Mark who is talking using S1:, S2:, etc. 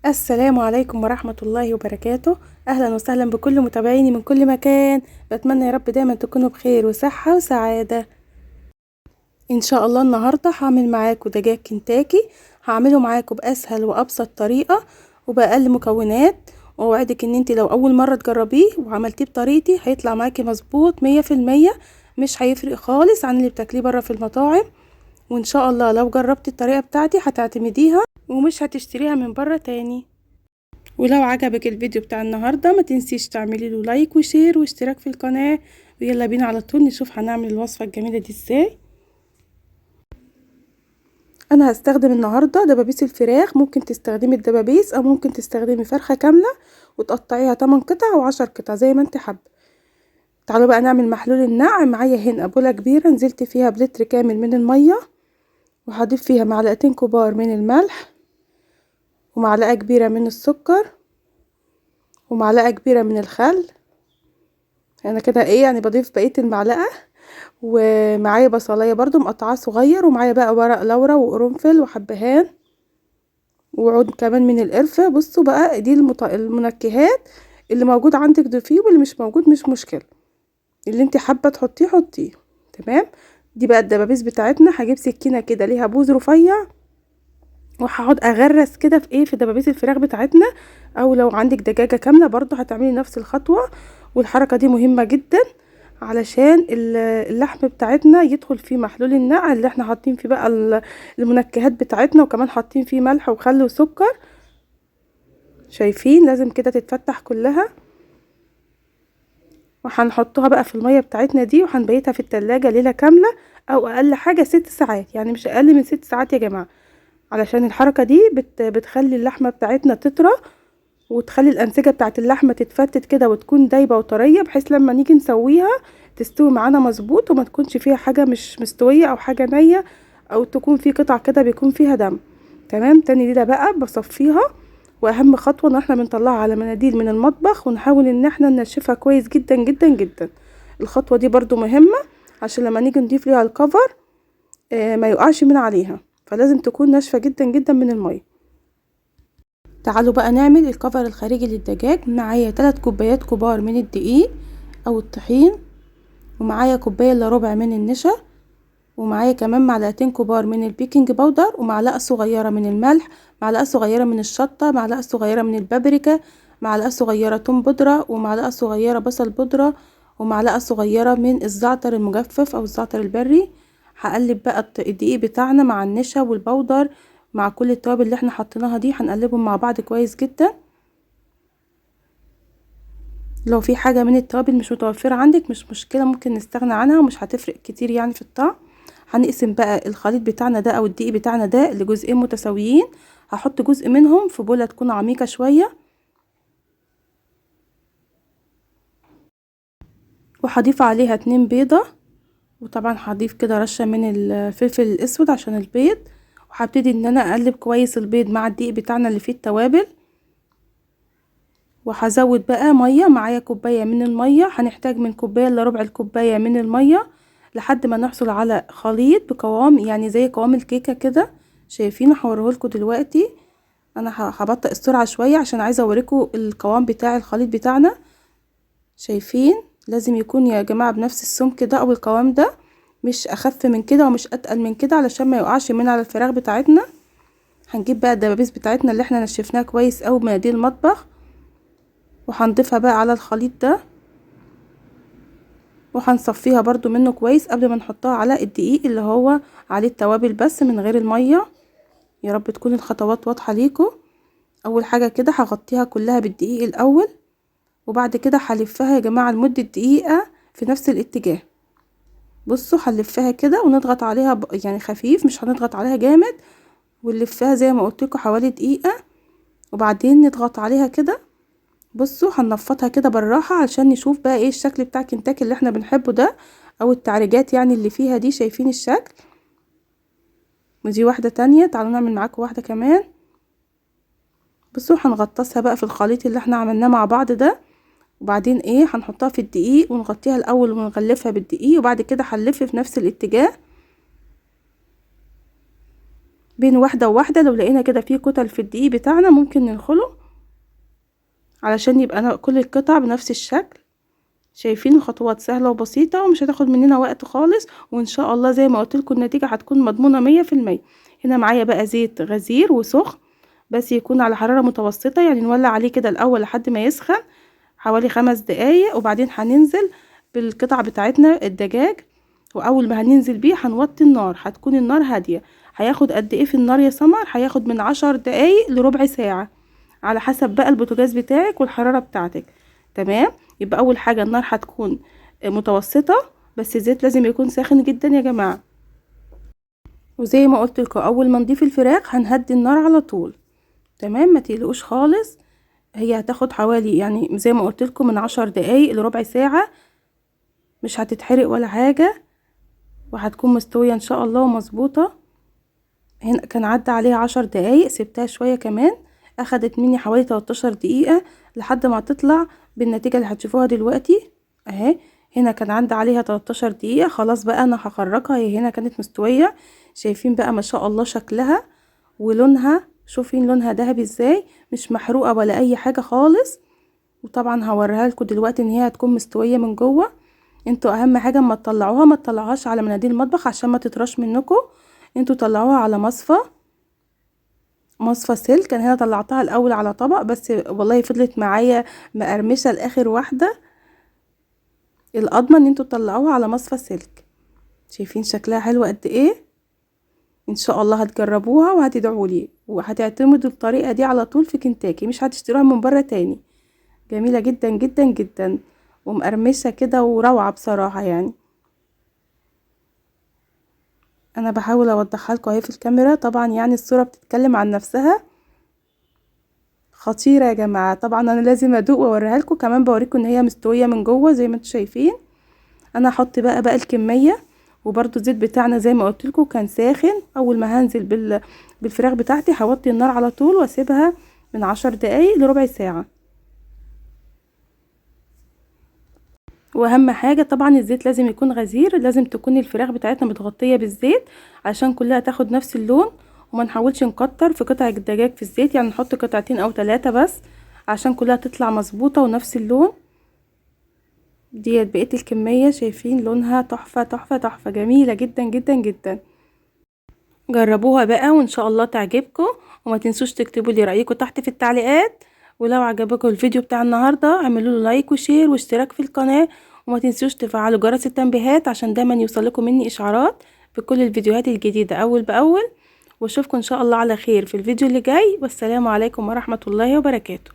S1: السلام عليكم ورحمة الله وبركاته. أهلا وسهلا بكل متابعيني من كل مكان. بتمنى يا رب دايما تكونوا بخير وصحة وسعادة إن شاء الله. النهاردة هعمل معاكم دجاج كنتاكي، هعمله معاكم بأسهل وأبسط طريقة وبأقل مكونات، وأوعدك إن انتي لو أول مرة تجربيه وعملتيه بطريقتي هيطلع معاكي مظبوط 100%، مش هيفرق خالص عن اللي بتاكليه برا في المطاعم. وإن شاء الله لو جربتي الطريقة بتاعتي هتعتمديها ومش هتشتريها من برا تاني. ولو عجبك الفيديو بتاع النهاردة ما تنسيش تعملي له لايك وشير واشتراك في القناة. ويلا بينا على طول نشوف هنعمل الوصفة الجميلة دي ازاي. انا هستخدم النهاردة دبابيس الفراخ، ممكن تستخدمي الدبابيس او ممكن تستخدمي فرخة كاملة وتقطعيها 8 قطع او 10 قطع زي ما انت حابة. تعالوا بقى نعمل محلول النقع. معايا هنا بولة كبيرة نزلت فيها بلتر كامل من المية، وهضيف فيها معلقتين كبار من الملح ومعلقة كبيرة من السكر ومعلقة كبيرة من الخل. انا كده يعني بضيف بقية المعلقة. ومعايا بصلايه برضو مقطعاه صغير، ومعايا بقى ورق لورا وقرنفل وحبهان وعود كمان من القرفه. بصوا بقى دي المنكهات اللي موجود عندك ضيفيه، واللي مش موجود مش مشكله، اللي انت حابه تحطيه حطيه. تمام. دي بقى الدبابيس بتاعتنا. هجيب سكينه كده ليها بوز رفيع وهقعد اغرس كده في دبابيس الفراخ بتاعتنا، او لو عندك دجاجه كامله برضو هتعملي نفس الخطوه. والحركه دي مهمه جدا علشان اللحم بتاعتنا يدخل فيه محلول النقع اللي احنا حاطين فيه بقى المنكهات بتاعتنا، وكمان حاطين فيه ملح وخل وسكر. شايفين لازم كده تتفتح كلها. وهنحطها بقى في المية بتاعتنا دي وهنبيتها في التلاجة ليلة كاملة، او اقل حاجة 6 ساعات، يعني مش اقل من 6 ساعات يا جماعة، علشان الحركة دي بتخلي اللحمة بتاعتنا تطرى، وتخلي الانسجه بتاعت اللحمه تتفتت كده وتكون دايبه وطريه، بحيث لما نيجي نسويها تستوي معانا مظبوط وما تكونش فيها حاجه مش مستويه او حاجه نيه، او تكون في قطع كده بيكون فيها دم. تمام. تاني ليله بقى بصفيها، واهم خطوه ان احنا بنطلعها على مناديل من المطبخ ونحاول ان احنا ننشفها كويس جدا جدا جدا. الخطوه دي برضو مهمه عشان لما نيجي نضيف ليها الكفر ما يقعش من عليها، فلازم تكون ناشفه جدا جدا من الميه. تعالوا بقى نعمل الكفر الخارجي للدجاج. معايا 3 كوبايات كبار من الدقيق او الطحين، ومعايا كوبايه الا ربع من النشا، ومعايا كمان معلقتين كبار من البيكنج باودر، ومعلقه صغيره من الملح، معلقه صغيره من الشطه، معلقه صغيره من البابريكا، معلقه صغيره توم بودره، ومعلقه صغيره بصل بودره، ومعلقه صغيره من الزعتر المجفف او الزعتر البري. هقلب بقى الدقيق بتاعنا مع النشا والبودر مع كل التوابل اللي احنا حطيناها دي، هنقلبهم مع بعض كويس جدا. لو في حاجة من التوابل مش متوفرة عندك مش مشكلة، ممكن نستغنى عنها ومش هتفرق كتير يعني في الطعم. هنقسم بقى الخليط بتاعنا ده او الدقيق بتاعنا ده لجزئين متساويين. هحط جزء منهم في بولة تكون عميقة شوية، وهضيف عليها 2 بيضة، وطبعا هضيف كده رشة من الفلفل الاسود عشان البيض. وهبتدي ان انا اقلب كويس البيض مع الدقيق بتاعنا اللي فيه التوابل. وهزود بقى ميه. معايا كوبايه من الميه، هنحتاج من كوبايه الا ربع الكوبايه من الميه لحد ما نحصل على خليط بقوام يعني زي قوام الكيكه كده. شايفين؟ هوريهولكوا دلوقتي. انا هبطئ السرعه شويه عشان عايزه اوريكم القوام بتاع الخليط بتاعنا. شايفين؟ لازم يكون يا جماعه بنفس السمك ده او القوام ده، مش اخف من كده ومش اتقل من كده علشان ما يقعش من على الفراخ بتاعتنا. هنجيب بقى الدبابيس بتاعتنا اللي احنا نشفناها كويس قوي بمناديل المطبخ، وهنضيفها بقى على الخليط ده، وهنصفيها برضو منه كويس قبل ما نحطها على الدقيق اللي هو عليه التوابل بس من غير المية. يا رب تكون الخطوات واضحة ليكم. اول حاجة كده هغطيها كلها بالدقيق الاول، وبعد كده هلفها يا جماعة لمدة دقيقة في نفس الاتجاه. بصوا هنلفها كده ونضغط عليها يعني خفيف، مش هنضغط عليها جامد، ونلفها زي ما قلت لكم حوالي دقيقة، وبعدين نضغط عليها كده. بصوا هننفضها كده بالراحة علشان نشوف بقى ايه الشكل بتاع كنتاكي اللي احنا بنحبه ده، او التعريجات يعني اللي فيها دي. شايفين الشكل؟ ودي واحدة تانية. تعالوا نعمل معاكم واحدة كمان. بصوا هنغطسها بقى في الخليط اللي احنا عملناه مع بعض ده، وبعدين ايه هنحطها في الدقيق ونغطيها الاول ونغلفها بالدقيق، وبعد كده هنلف في نفس الاتجاه. بين واحدة وواحدة. لو لقينا كده في كتل في الدقيق بتاعنا ممكن ننخله علشان يبقى كل القطع بنفس الشكل. شايفين الخطوات سهلة وبسيطة ومش هتاخد مننا وقت خالص، وان شاء الله زي ما قلت لكم النتيجة هتكون مضمونة 100%. هنا معايا بقى زيت غزير وسخن، بس يكون على حرارة متوسطة، يعني نولع عليه كده الاول لحد ما يسخن حوالي 5 دقايق، وبعدين هننزل بالقطع بتاعتنا الدجاج. واول ما هننزل بيه هنوطي النار، هتكون النار هادية. هياخد قد ايه في النار يا سمر؟ هياخد من 10 دقايق لربع ساعة على حسب بقى البوتاجاز بتاعك والحرارة بتاعتك. تمام. يبقى اول حاجة النار هتكون متوسطة، بس الزيت لازم يكون ساخن جدا يا جماعة. وزي ما قلت لكم اول ما نضيف الفراخ هنهدي النار على طول. تمام، ما تقلقوش خالص. هي هتاخد حوالي يعني زي ما قلت لكم من 10 دقايق لربع ساعة، مش هتتحرق ولا حاجة، وهتكون مستوية ان شاء الله ومظبوطة. هنا كان عدى عليها 10 دقايق، سبتها شوية كمان، اخدت مني حوالي 13 دقيقة لحد ما تطلع بالنتيجة اللي هتشوفوها دلوقتي اهي. هنا كان عدى عليها 13 دقيقة. خلاص بقى انا هخرجها، هي هنا كانت مستوية. شايفين بقى ما شاء الله شكلها ولونها، شوفين لونها ذهبي ازاي، مش محروقة ولا اي حاجة خالص. وطبعا هوريها لكم دلوقتي ان هي هتكون مستوية من جوه. انتوا اهم حاجة اما تطلعوها ما تطلعوهاش على مناديل المطبخ عشان ما تطرش منكم. انتوا طلعوها على مصفى سلك. انا هنا طلعتها الاول على طبق، بس والله فضلت معايا مقرمشه لاخر واحده. الاضمن ان انتوا تطلعوها على مصفى سلك. شايفين شكلها حلو قد ايه؟ ان شاء الله هتجربوها وهتدعوا لي، وهتعتمدوا الطريقه دي على طول في كنتاكي، مش هتشتروها من بره تاني. جميله جدا جدا جدا ومقرمشه كده وروعه بصراحه يعني. انا بحاول اوضحها لكم اهي في الكاميرا، طبعا يعني الصوره بتتكلم عن نفسها. خطيره يا جماعه. طبعا انا لازم ادوق واوريها لكم كمان، بوريكم ان هي مستويه من جوه زي ما انتم شايفين. انا هحط بقى الكميه. وبرده الزيت بتاعنا زي ما قلت لكم كان ساخن. اول ما هنزل بالفراخ بتاعتي هوطي النار على طول واسيبها من 10 دقايق لربع ساعه. واهم حاجه طبعا الزيت لازم يكون غزير، لازم تكون الفراخ بتاعتنا متغطيه بالزيت عشان كلها تاخد نفس اللون. وما نحاولش نكتر في قطع الدجاج في الزيت، يعني نحط قطعتين او 3 بس عشان كلها تطلع مظبوطه ونفس اللون. ديت بقيت الكميه. شايفين لونها تحفه تحفه تحفه، جميله جدا جدا جدا. جربوها بقى وان شاء الله تعجبكم، وما تنسوش تكتبوا لي رايكم تحت في التعليقات. ولو عجبكم الفيديو بتاع النهارده اعملوا له لايك وشير واشتراك في القناه، وما تنسوش تفعلوا جرس التنبيهات عشان دايما يوصلكم مني اشعارات بكل الفيديوهات الجديده اول باول. واشوفكم ان شاء الله على خير في الفيديو اللي جاي، والسلام عليكم ورحمه الله وبركاته.